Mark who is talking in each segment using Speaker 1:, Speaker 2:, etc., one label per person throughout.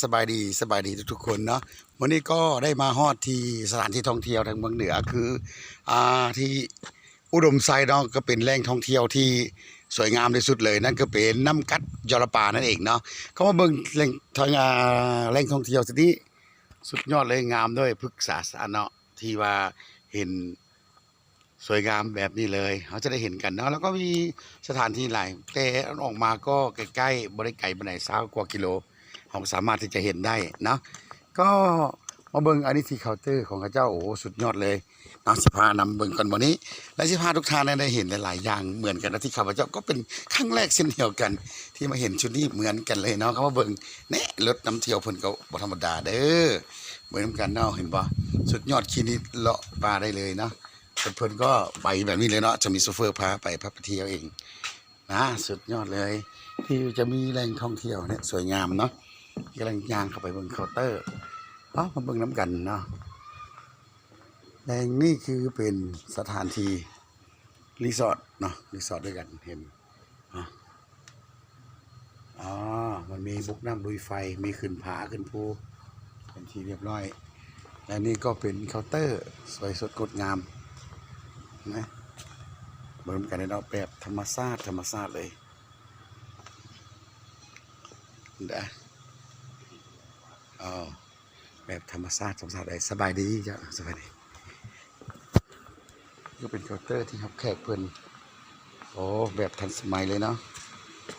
Speaker 1: สบายดีทุกๆคนเนาะวันนี้ก็ได้มาฮอดที่สถานที่ท่องเที่ยวทางเมืองเหนือคือที่อุดมไซด์เนาะก็เป็นแหล่งท่องเที่ยวที่สวยงามที่สุดเลยนั่นก็เป็นน้ำกัดยอระปานั่นเองเนาะเขามาเบิ่งแหล่งทางแหล่งท่องเที่ยวที่นี้สุดยอดเลยงามด้วยพฤกษาสารเนาะที่ว่าเห็นสวยงามแบบนี้เลยเขาจะได้เห็นกันเนาะแล้วก็มีสถานที่หลายแต่ออกมาก็ใกล้ๆบริไกลไปไหน20 กว่ากิโลเราสามารถที่จะเห็นได้เนาะก็มาเบิ่งอันนี้ที่เคาน์เตอร์ของข้าเจ้าโอ้สุดยอดเลยเนาะสิพานำเบิ่งกันวันนี้และสิพาทุกท่านได้เห็นหลายๆอย่างเหมือนกันนะที่ข้าพเจ้าก็เป็นครั้งแรกเช่นเดียวกันที่มาเห็นชุดนี้เหมือนกันเลยเนาะเขามาเบิ่งเนี่ยรถนำเที่ยวเพิ่นก็บ่ธรรมดาเด้อเหมือนกันเนาะเห็นบ่สุดยอดคีนิเลาะปลาได้เลยเนาะเพิ่นก็ไปแบบนี้เลยเนาะจะมีโซเฟอร์พาไปเที่ยวเองนะสุดยอดเลยที่จะมีแหล่งท่องเที่ยวเนี่ยสวยงามเนาะกำลังย่างเข้าไปบนเคาน์เตอร์มาเบิ่งน้ำกันเนาะแหล่งนี้คือเป็นสถานที่รีสอร์ทเนาะรีสอร์ทด้วยกันเห็นมันมีบุกน้ำลุยไฟมีขึ้นผาขึ้นภูเป็นที่เรียบร้อยและนี่ก็เป็นเคาน์เตอร์สวยสดงดงามนะเบิ่งกันในดอกแบบธรรมชาติเลยเด้อแบบธรรมชาติได้สบายดีจ้ะสบายดีก็เป็นเคาน์เตอร์ที่รับแขกเพิ่นโอ้แบบทันสมัยเลยเนาะ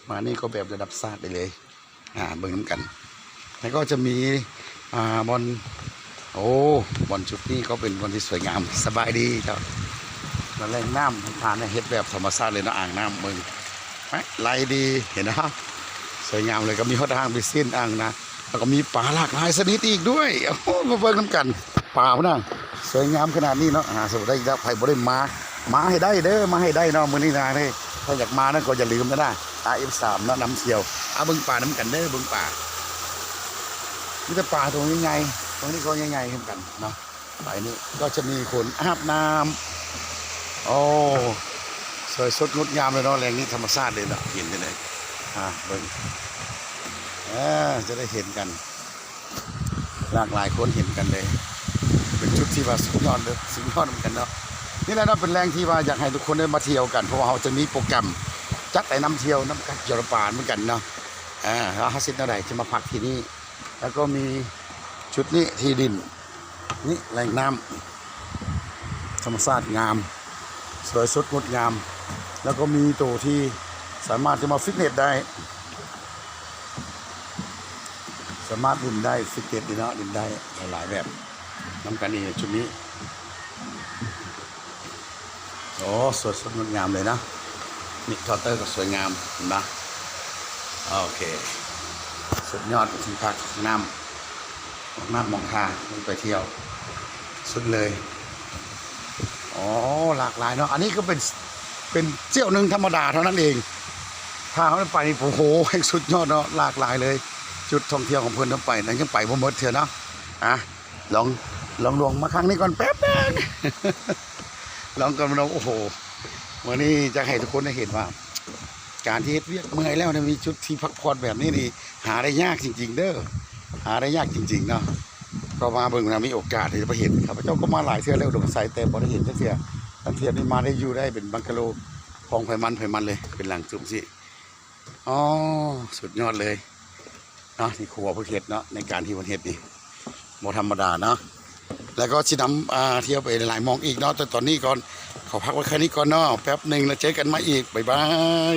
Speaker 1: มานี่ก็แบบระดับชาติได้เลยเบิ่งน้ำกันแล้วก็จะมีบอลบอลจุดนี้ก็เป็นบอลที่สวยงามสบายดีจ้ะแล้วแหล่งน้ำทานเฮ็ดแบบธรรมชาติเลยเนาะอ่างน้ำเมืองไหลดีเห็นนะสวยงามเลยก็มีฮอดอ่างไปสิ้นอ่างนะแล้วก็มีปลาหลากหลายชนิดอีกด้วยโอ้โหมาเบิ่งน้ำกันปลาพนังสวยงามขนาดนี้เนาะสมมติได้แล้วใครบ่ได้มาให้ได้เด้อมาให้ได้เนาะมื้อนี้นะนี่ถ้าอยากมานั่นก็อย่าลืมนะF3 เนาะน้ำเที่ยวเบิ่งปลาน้ำกันเด้อเบิ่งปลานี่แต่ปลาตรงนี้ไงตรงนี้ก็ใหญ่ๆเหมือนกันเนาะไปนี่ก็จะมีคนอาบน้ำโอ้สวยสดงดงามเลยเนาะแหล่งนี้ธรรมชาติเลยเนาะเห็นได้เลยเบิ่งจะได้เห็นกันหลากหลายคนเห็นกันเลยเป็นชุดที่ว่าสุดยอดเลยสุดยอดเหมือนกันเนาะนี่แหละเนาะเป็นแหล่งที่ว่าอยากให้ทุกคนได้มาเที่ยวกันเพราะว่าเขาจะมีโปรแกรมจัดไอ้น้ำเที่ยวน้ำกัดยอระปาเหมือนกันเนาะ50 เท่าไหร่จะมาพักที่นี่แล้วก็มีชุดนี้ที่ดินนี่แหล่งน้ำธรรมชาติงามสวยสดงดงามแล้วก็มีตัวที่สามารถจะมาฟิตเนสได้สามารถดื่มได้ฟิตเนสดีเนาะดื่มได้หลายแบบน้ำกันนี่ชุดนี้โอ้สวยสดงดงามเลยนะนี่เคาน์เตอร์ก็สวยงามเห็นปะโอเคสุดยอดที่พักน้ำมองทาไปเที่ยวสุดเลยหลากหลายเนาะอันนี้ก็เป็นเที่ยวหนึ่งธรรมดาเท่านั้นเองถ้าเขาไปโอ้โหสุดยอดเนาะหลากหลายเลยจุดท่องเที่ยวของเพื่อนต้องไปนั่นยังไปบ่หมดเถอะเนาะลองมาครั้งนี้ก่อนแป๊บนึง ลองกันมาโอ้โหวันนี้จะให้ทุกคนได้เห็นว่าการที่เรียกเมื่อยแล้วมีชุดที่พักผ่อนแบบนี้นี่หาได้ยากจริงๆเด้อหาได้ยากจริงๆเนาะก็มาเบิ่งนะมีโอกาสที่จะไปเห็นครับพระเจ้าก็มาหลายเทื่อแล้วดงไซแต่บ่ได้เห็นสักเทื่อตั้งเทื่อนี่มาได้อยู่ได้เป็นบังกะโลของไผมันเลยเป็นหลังจุ่มสิสุดยอดเลยเนาะที่ครัวผู้เฮ็ดเนาะในการที่วันเฮ็ดนี่บ่ธรรมดาเนาะแล้วก็สินำเที่ยวไปหลายมองอีกเนาะแต่ตอนนี้ก่อนขอพักไว้แค่นี้ก่อนเนาะแป๊บหนึ่งแล้วเจอกันมาอีกบ๊ายบาย